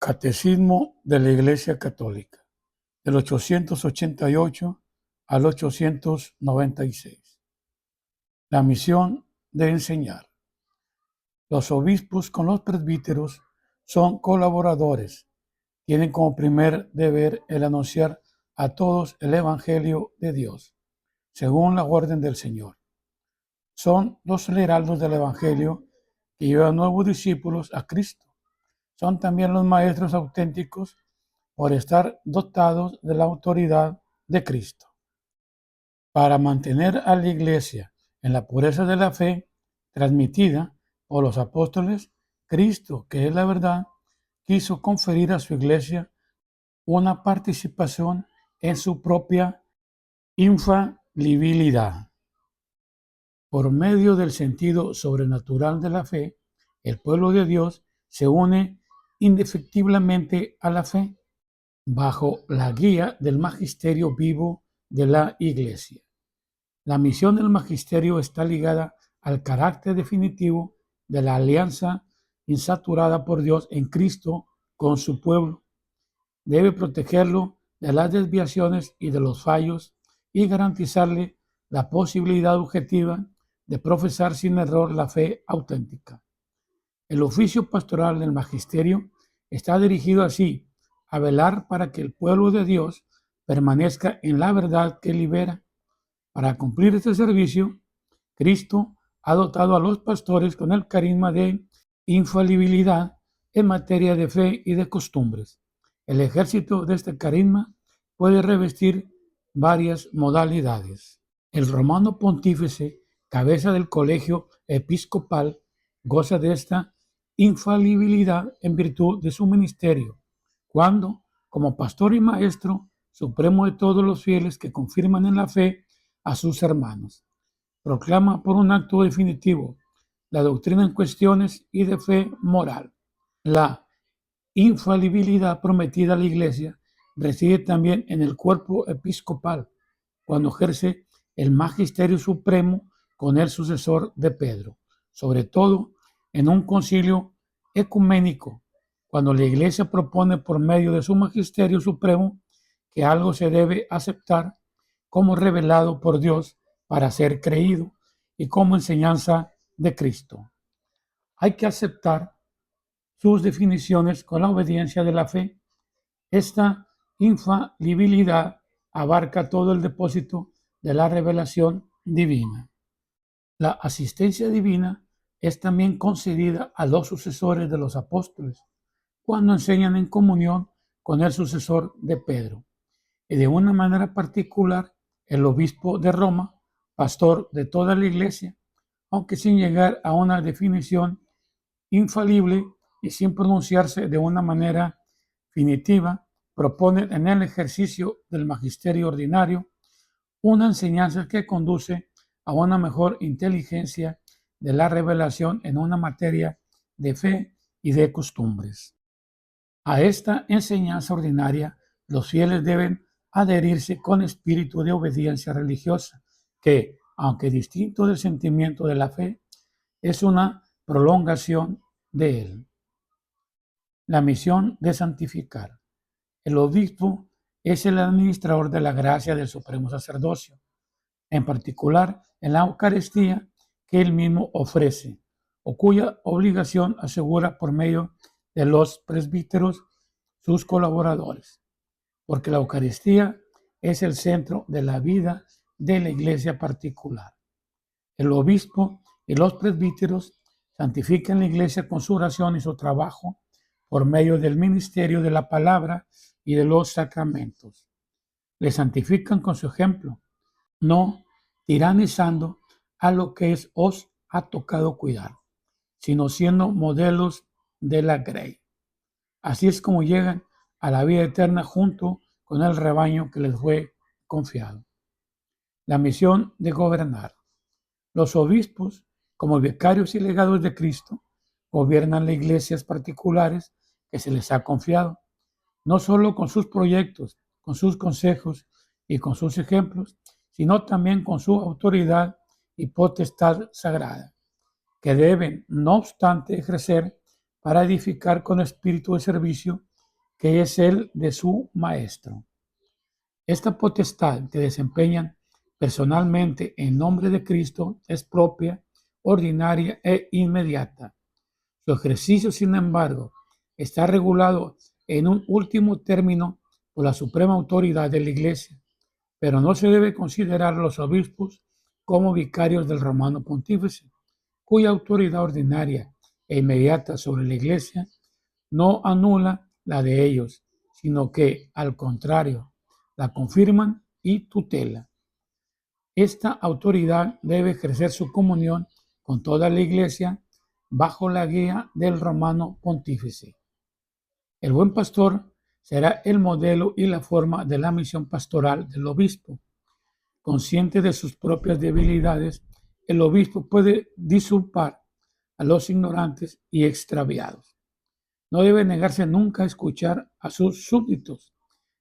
Catecismo de la Iglesia Católica, del 888 al 896. La misión de enseñar. Los obispos con los presbíteros son colaboradores. Tienen como primer deber el anunciar a todos el Evangelio de Dios, según la orden del Señor. Son los heraldos del Evangelio que llevan nuevos discípulos a Cristo. Son también los maestros auténticos por estar dotados de la autoridad de Cristo. Para mantener a la Iglesia en la pureza de la fe transmitida por los apóstoles, Cristo, que es la verdad, quiso conferir a su Iglesia una participación en su propia infalibilidad. Por medio del sentido sobrenatural de la fe, el pueblo de Dios se une indefectiblemente a la fe, bajo la guía del magisterio vivo de la Iglesia. La misión del magisterio está ligada al carácter definitivo de la alianza insaturada por Dios en Cristo con su pueblo. Debe protegerlo de las desviaciones y de los fallos y garantizarle la posibilidad objetiva de profesar sin error la fe auténtica. El oficio pastoral del magisterio está dirigido así a velar para que el pueblo de Dios permanezca en la verdad que libera. Para cumplir este servicio, Cristo ha dotado a los pastores con el carisma de infalibilidad en materia de fe y de costumbres. El ejército de este carisma puede revestir varias modalidades. El romano pontífice, cabeza del colegio episcopal, goza de esta infalibilidad en virtud de su ministerio, cuando, como pastor y maestro supremo de todos los fieles que confirman en la fe a sus hermanos, proclama por un acto definitivo la doctrina en cuestiones y de fe moral. La infalibilidad prometida a la Iglesia reside también en el cuerpo episcopal, cuando ejerce el magisterio supremo con el sucesor de Pedro, sobre todo en un concilio ecuménico, cuando la Iglesia propone por medio de su magisterio supremo que algo se debe aceptar como revelado por Dios para ser creído y como enseñanza de Cristo. Hay que aceptar sus definiciones con la obediencia de la fe. Esta infalibilidad abarca todo el depósito de la revelación divina. La asistencia divina es también concedida a los sucesores de los apóstoles cuando enseñan en comunión con el sucesor de Pedro, y de una manera particular el obispo de Roma, pastor de toda la Iglesia, aunque sin llegar a una definición infalible y sin pronunciarse de una manera definitiva, propone en el ejercicio del magisterio ordinario una enseñanza que conduce a una mejor inteligencia de la revelación en una materia de fe y de costumbres. A esta enseñanza ordinaria, los fieles deben adherirse con espíritu de obediencia religiosa, que, aunque distinto del sentimiento de la fe, es una prolongación de él. La misión de santificar. El obispo es el administrador de la gracia del supremo sacerdocio, en particular en la Eucaristía que él mismo ofrece, o cuya obligación asegura por medio de los presbíteros, sus colaboradores, porque la Eucaristía es el centro de la vida de la Iglesia particular. El obispo y los presbíteros santifican la Iglesia con su oración y su trabajo por medio del ministerio de la palabra y de los sacramentos. Le santifican con su ejemplo, no tiranizando a lo que os ha tocado cuidar, sino siendo modelos de la grey. Así es como llegan a la vida eterna junto con el rebaño que les fue confiado. La misión de gobernar. Los obispos, como vicarios y legados de Cristo, gobiernan las iglesias particulares que se les ha confiado, no solo con sus proyectos, con sus consejos y con sus ejemplos, sino también con su autoridad y potestad sagrada, que deben, no obstante, ejercer para edificar con espíritu de servicio que es el de su maestro. Esta potestad que desempeñan personalmente en nombre de Cristo es propia, ordinaria e inmediata. Su ejercicio, sin embargo, está regulado en un último término por la suprema autoridad de la Iglesia, pero no se debe considerar a los obispos como vicarios del romano pontífice, cuya autoridad ordinaria e inmediata sobre la Iglesia no anula la de ellos, sino que, al contrario, la confirman y tutela. Esta autoridad debe ejercer su comunión con toda la Iglesia bajo la guía del romano pontífice. El buen pastor será el modelo y la forma de la misión pastoral del obispo. Consciente de sus propias debilidades, el obispo puede disculpar a los ignorantes y extraviados. No debe negarse nunca a escuchar a sus súbditos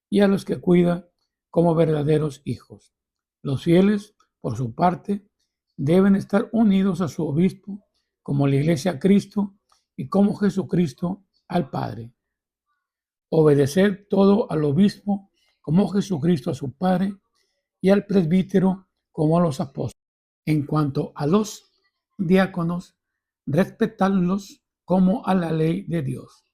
y a los que cuida como verdaderos hijos. Los fieles, por su parte, deben estar unidos a su obispo, como la Iglesia a Cristo y como Jesucristo al Padre. Obedecer todo al obispo, como Jesucristo a su Padre, y al presbítero, como a los apóstoles. En cuanto a los diáconos, respetarlos como a la ley de Dios.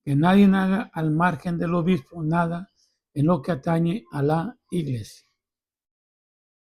Que nadie haga al margen del obispo nada en lo que atañe a la Iglesia.